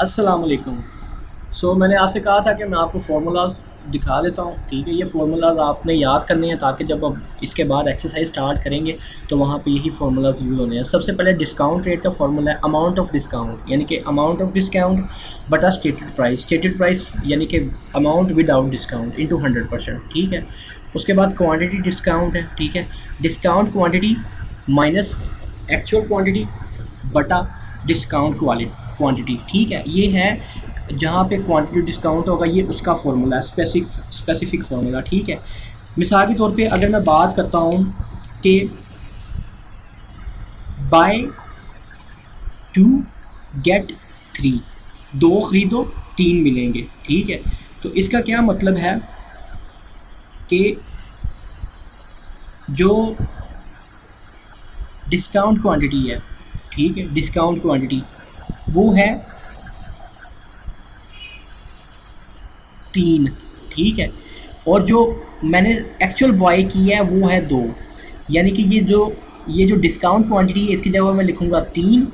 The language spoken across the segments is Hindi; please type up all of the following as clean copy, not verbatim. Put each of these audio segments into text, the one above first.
अस्सलाम वालेकुम। मैंने आपसे कहा था कि मैं आपको फार्मूलाज दिखा देता हूँ, ठीक है। ये फार्मूलाज आपने याद करने हैं ताकि जब आप इसके बाद एक्सरसाइज स्टार्ट करेंगे तो वहाँ पे यही फार्मूलाज यूज़ होने हैं। सबसे पहले डिस्काउंट रेट का फार्मूला है अमाउंट ऑफ डिस्काउंट, यानी कि अमाउंट ऑफ डिस्काउंट बटा स्टेटेड प्राइस। स्टेटेड प्राइस यानी कि अमाउंट विदाउट डिस्काउंट इंटू 100%, ठीक है। उसके बाद क्वांटिटी डिस्काउंट है, ठीक है। Discount quantity minus actual quantity बटा डिस्काउंट क्वांटिटी, ठीक है। ये है जहाँ पे क्वांटिटी डिस्काउंट होगा, ये उसका फॉर्मूला है, स्पेसिफिक फार्मूला, ठीक है। मिसाल के तौर पे अगर मैं बात करता हूँ कि बाय 2 गेट 3, 2 खरीदो 3 मिलेंगे, ठीक है। तो इसका क्या मतलब है कि जो डिस्काउंट क्वांटिटी है, ठीक है, डिस्काउंट क्वांटिटी वो है 3, ठीक है। और जो मैंने एक्चुअल बाय की है वो है 2, यानी कि ये जो डिस्काउंट क्वांटिटी है इसकी जगह मैं लिखूँगा 3।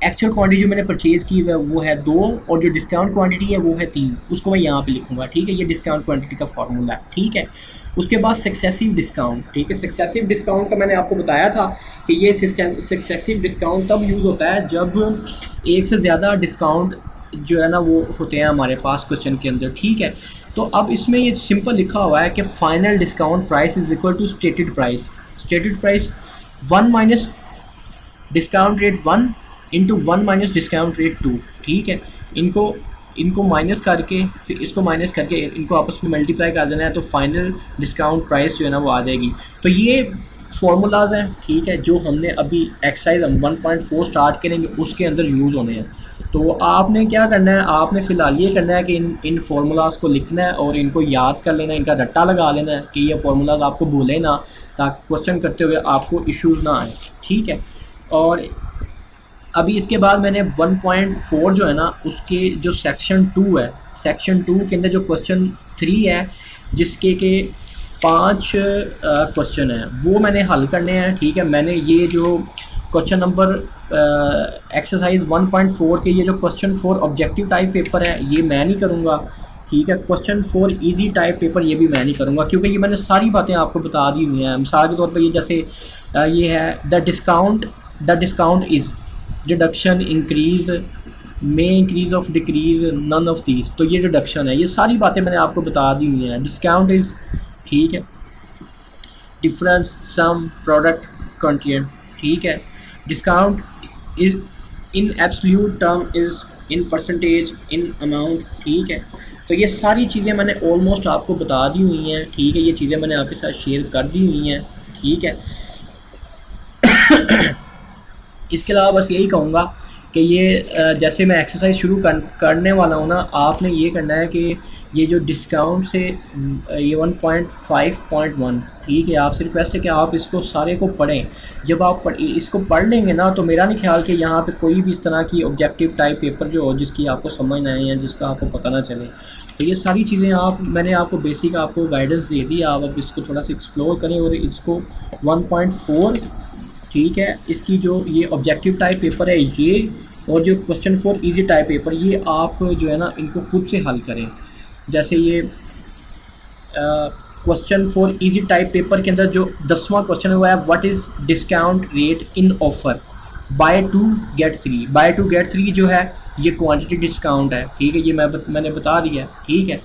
एक्चुअल क्वांटिटी जो मैंने परचेज़ की है वो है 2, और जो डिस्काउंट क्वांटिटी है वो है 3, उसको मैं यहाँ पे लिखूँगा, ठीक है। ये डिस्काउंट क्वांटिटी का फार्मूला है, ठीक है। उसके बाद सक्सेसिव डिस्काउंट, ठीक है। सक्सेसिव डिस्काउंट का मैंने आपको बताया था कि ये सक्सेसिव डिस्काउंट तब यूज़ होता है जब एक से ज़्यादा डिस्काउंट जो है ना वो होते हैं हमारे पास क्वेश्चन के अंदर, ठीक है। तो अब इसमें ये सिंपल लिखा हुआ है कि final discount price is equal to stated price. Stated price 1 minus discount rate 1 into 1 minus discount rate 2, ठीक है। इनको माइनस करके फिर इसको माइनस करके इनको आपस में मल्टीप्लाई कर देना है, तो फाइनल डिस्काउंट प्राइस जो है ना वो आ जाएगी। तो ये फार्मूलाज हैं, ठीक है, जो हमने अभी एक्सरसाइज 1.4 स्टार्ट करेंगे उसके अंदर यूज़ होने हैं। तो आपने क्या करना है, आपने फ़िलहाल ये करना है कि इन फार्मूलाज को लिखना है और इनको याद कर लेना है, इनका रट्टा लगा लेना है कि ये फार्मूलाज आपको भूले ना, ताकि क्वेश्चन करते हुए आपको इश्यूज़ ना आए, ठीक है। और अभी इसके बाद मैंने 1.4 जो है ना उसके जो सेक्शन 2 है, सेक्शन 2 के अंदर जो क्वेश्चन 3 है जिसके के 5 क्वेश्चन हैं वो मैंने हल करने हैं, ठीक है। मैंने ये जो क्वेश्चन नंबर एक्सरसाइज 1.4 के ये जो क्वेश्चन 4 ऑब्जेक्टिव टाइप पेपर है ये मैं नहीं करूँगा, ठीक है। क्वेश्चन 4 इजी टाइप पेपर ये भी मैं नहीं करूँगा, क्योंकि ये मैंने सारी बातें आपको बता दी हुई हैं। मिसाल के तौर पे ये जैसे ये है the discount is deduction increase may increase of decrease none of these, तो ये डिडक्शन है, ये सारी बातें मैंने आपको बता दी हुई हैं। डिस्काउंट इज़, ठीक है, डिफरेंस सम प्रोडक्ट कंटेंट, ठीक है। Discount is in absolute term is in percentage in amount, ठीक है। तो ये सारी चीज़ें मैंने ऑलमोस्ट आपको बता दी हुई हैं, ठीक है। ये चीज़ें मैंने आपके साथ शेयर कर दी हुई हैं, ठीक है। इसके अलावा बस यही कहूँगा कि ये जैसे मैं एक्सरसाइज शुरू करने वाला हूँ ना, आपने ये करना है कि ये जो डिस्काउंट से ये 1.5.1, ठीक है, आपसे रिक्वेस्ट है कि आप इसको सारे को पढ़ें। जब आप इसको पढ़ लेंगे ना तो मेरा नहीं ख्याल कि यहाँ पे कोई भी इस तरह की ऑब्जेक्टिव टाइप पेपर जो हो जिसकी आपको समझ ना आए या जिसका आपको पता ना चले। तो ये सारी चीज़ें मैंने आपको बेसिक आपको गाइडेंस दे दी, आप अब इसको थोड़ा सा एक्सप्लोर करें और इसको 1.4, ठीक है, इसकी जो ये ऑब्जेक्टिव टाइप पेपर है ये, और जो क्वेश्चन 4 इजी टाइप पेपर, ये आप जो है ना इनको खुद से हल करें। जैसे ये क्वेश्चन 4 इजी टाइप पेपर के अंदर जो 10वां क्वेश्चन हुआ है, what is discount rate in offer buy 2 get 3। Buy 2 get 3 जो है ये क्वांटिटी डिस्काउंट है, ठीक है, ये मैंने बता दिया, ठीक है,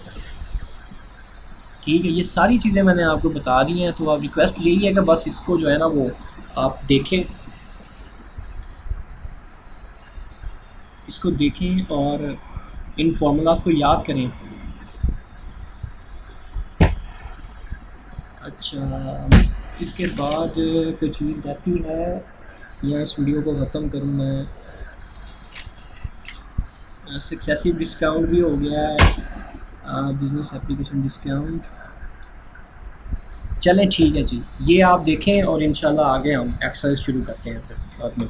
ठीक है। ये सारी चीज़ें मैंने आपको बता दी हैं। तो आप रिक्वेस्ट यही है कि बस इसको जो है ना वो आप देखें, इसको देखें और इन फार्मूलाज को याद करें। अच्छा, इसके बाद कोई चीज़ रहती है या इस वीडियो को ख़त्म करूँ मैं। सक्सेसिव डिस्काउंट भी हो गया है, बिजनेस एप्लीकेशन डिस्काउंट। चलें ठीक है जी, ये आप देखें और इंशाल्लाह आगे हम एक्सरसाइज शुरू करते हैं फिर बाद में।